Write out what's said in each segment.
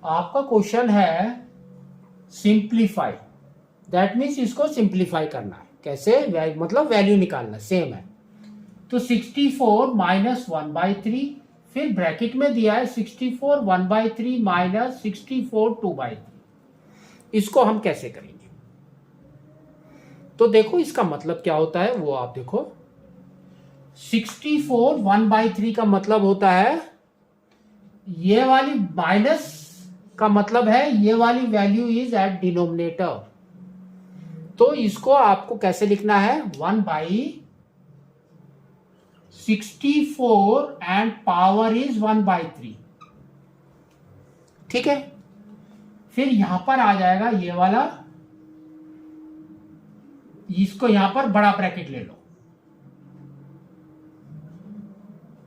आपका क्वेश्चन है simplify, that means इसको सिंप्लीफाई करना है। कैसे? मतलब वैल्यू निकालना, सेम है। तो 64 माइनस 1/3, फिर ब्रैकेट में दिया है 64 1/3 माइनस 64 2/3। इसको हम कैसे करेंगे? तो देखो इसका मतलब क्या होता है वो आप देखो। 64 1/3 का मतलब होता है ये वाली माइनस का मतलब है ये वाली वैल्यू इज एट डिनोमिनेटर। तो इसको आपको कैसे लिखना है? 1/64 एंड पावर इज 1/3। ठीक है, फिर यहां पर आ जाएगा ये वाला, इसको यहां पर बड़ा ब्रैकेट ले लो,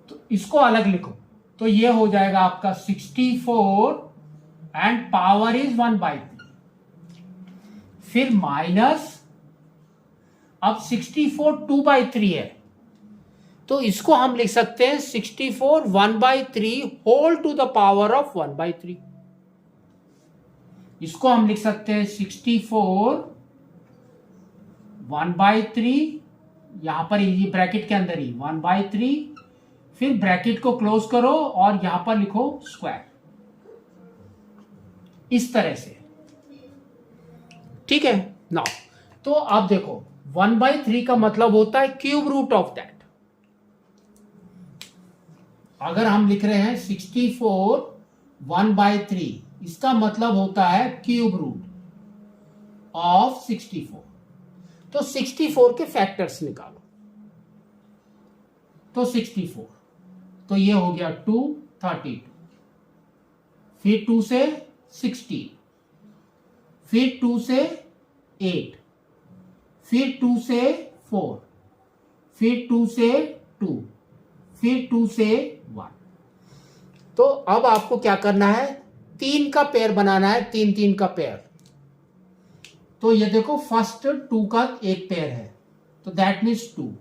तो इसको अलग लिखो। तो ये हो जाएगा आपका 64 एंड पावर इज 1/3, फिर माइनस, अब 64 2/3 है, तो इसको हम लिख सकते हैं 64 1/3 whole to the power of 1/3। इसको हम लिख सकते हैं 64 1/3, यहां पर ये ब्रैकेट के अंदर ही 1/3, फिर ब्रैकेट को क्लोज करो और यहां पर लिखो स्क्वायर, इस तरह से। ठीक है ना? तो आप देखो 1/3 का मतलब होता है क्यूब रूट ऑफ दैट। अगर हम लिख रहे हैं 64 1/3, इसका मतलब होता है क्यूब रूट ऑफ 64। तो 64 के फैक्टर्स निकालो। तो 64, तो ये हो गया 2 32, फिर 2 से 16, फिर 2 से 8, फिर 2 से 4, फिर 2 से 2, फिर 2 से 1। तो अब आपको क्या करना है? 3 का पेयर बनाना है, 3 3 का पेयर। तो ये देखो फर्स्ट 2 का एक पेयर है, तो दैट मीन्स 2,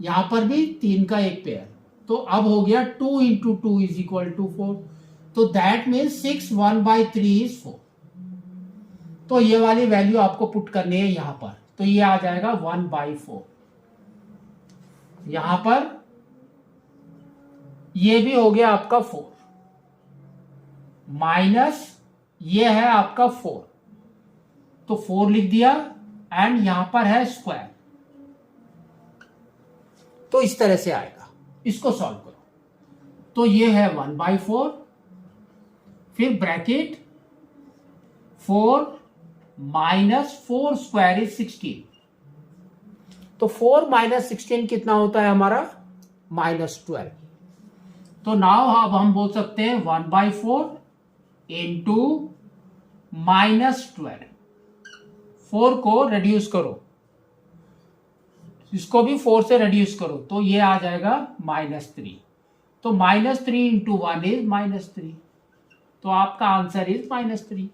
यहां पर भी 3 का एक पेयर, तो अब हो गया 2 इंटू 2 इज इक्वल टू 4। तो दैट मीन्स 6 1/3 इज 4। तो ये वाली वैल्यू आपको पुट करनी है यहां पर, तो ये आ जाएगा 1/4। यहां पर ये भी हो गया आपका 4, माइनस ये है आपका 4, तो 4 लिख दिया, एंड यहां पर है स्क्वायर। तो इस तरह से आएगा। इसको सॉल्व करो, तो ये है 1/4, फिर ब्रैकेट 4 माइनस 4 स्क्वायर इज 16। तो 4 माइनस 16 कितना होता है हमारा? -12। तो नाउ अब हम बोल सकते हैं 1/4 इंटू -12। 4 को रिड्यूस करो, इसको भी 4 से रिड्यूस करो, तो ये आ जाएगा -3। तो -3 इंटू 1 इज -3, तो आपका आंसर इज -3।